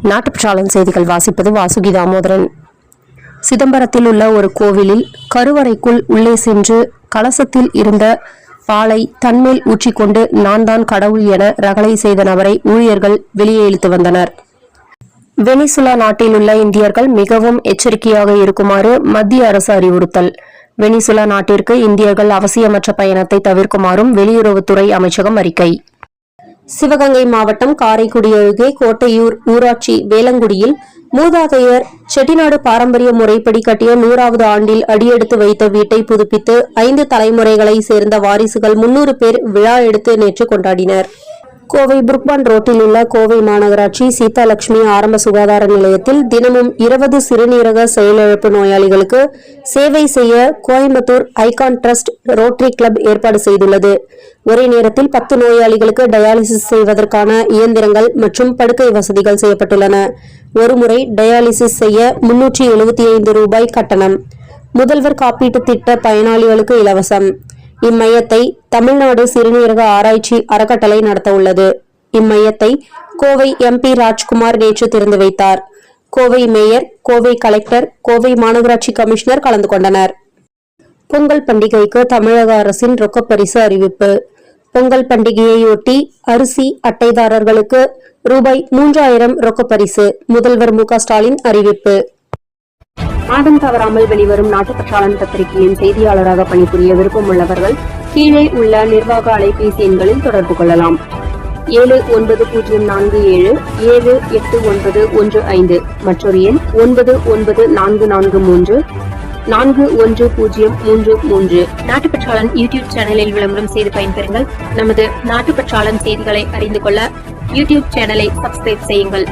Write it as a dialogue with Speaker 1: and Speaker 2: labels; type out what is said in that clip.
Speaker 1: நாட்டுப்பற்றாளன் செய்திகள் வாசிப்பது வாசுகி தாமோதரன். சிதம்பரத்தில் உள்ள ஒரு கோவிலில் கருவறைக்குள் உள்ளே சென்று கலசத்தில் இருந்த பாலை தன்மேல் ஊற்றிக்கொண்டு நான் தான் கடவுள் என ரகளை செய்த நபரை ஊழியர்கள் வெளியே இழுத்து வந்தனர். வெனிசுலா நாட்டில் உள்ள இந்தியர்கள் மிகவும் எச்சரிக்கையாக இருக்குமாறு மத்திய அரசு அறிவுறுத்தல். வெனிசுலா நாட்டிற்கு இந்தியர்கள் அவசியமற்ற பயணத்தை தவிர்க்குமாறும் வெளியுறவுத்துறை அமைச்சகம் அறிக்கை. சிவகங்கை மாவட்டம் காரைக்குடி அருகே கோட்டையூர் ஊராட்சி வேலங்குடியில் மூதாதையர் செட்டிநாடு பாரம்பரிய முறைப்படி கட்டிய 100வது ஆண்டில் அடியெடுத்து வைத்த வீட்டை புதுப்பித்து 5 தலைமுறைகளை சேர்ந்த வாரிசுகள் 300 பேர் விழா எடுத்து நேற்று கொண்டாடினர். கோவை புருக்பான் ரோட்டில் உள்ள கோவை மாநகராட்சி சீதாலட்சுமி ஆரம்ப சுகாதார நிலையத்தில் தினமும் 20 சிறுநீரக செயலிழப்பு நோயாளிகளுக்கு சேவை செய்ய Coimbatore icon trust rotary club ஏற்பாடு செய்துள்ளது. ஒரே நேரத்தில் 10 நோயாளிகளுக்கு டயாலிசிஸ் செய்வதற்கான இயந்திரங்கள் மற்றும் படுக்கை வசதிகள் செய்யப்பட்டுள்ளன. ஒருமுறை டயாலிசிஸ் செய்ய 375 ரூபாய் கட்டணம். முதல்வர் காப்பீட்டு திட்ட பயனாளிகளுக்கு இலவசம். இம்மையத்தை தமிழ்நாடு சிறுநீரக ஆராய்ச்சி அறக்கட்டளை நடத்த உள்ளது. இம்மையத்தை கோவை MP ராஜ்குமார் நேற்று திறந்து வைத்தார். கோவை மேயர், கோவை கலெக்டர், கோவை மாநகராட்சி கமிஷனர் கலந்து கொண்டனர். பொங்கல் பண்டிகைக்கு தமிழக அரசின் ரொக்கப்பரிசு அறிவிப்பு. பொங்கல் பண்டிகையையொட்டி அரிசி அட்டைதாரர்களுக்கு ரூபாய் 3000 ரொக்கப்பரிசு. முதல்வர் மு க ஸ்டாலின் அறிவிப்பு. மாதம் தவறாமல் வெளிவரும் நாட்டுப்பற்றாளன் பத்திரிகையின் செய்தியாளராக பணிபுரிய விருப்பம் உள்ளவர்கள் கீழே உள்ள நிர்வாக அலைபேசி எண்களில் தொடர்பு கொள்ளலாம். 790477 78915 மற்றொரு எண் 9944341033. நாட்டுப்பற்றாளன் யூடியூப் சேனலில் விளம்பரம் செய்து பயன்பெறுங்கள். நமது நாட்டுப்பற்றாளன் செய்திகளை அறிந்து கொள்ள யூடியூப் சேனலை சப்ஸ்கிரைப் செய்யுங்கள்.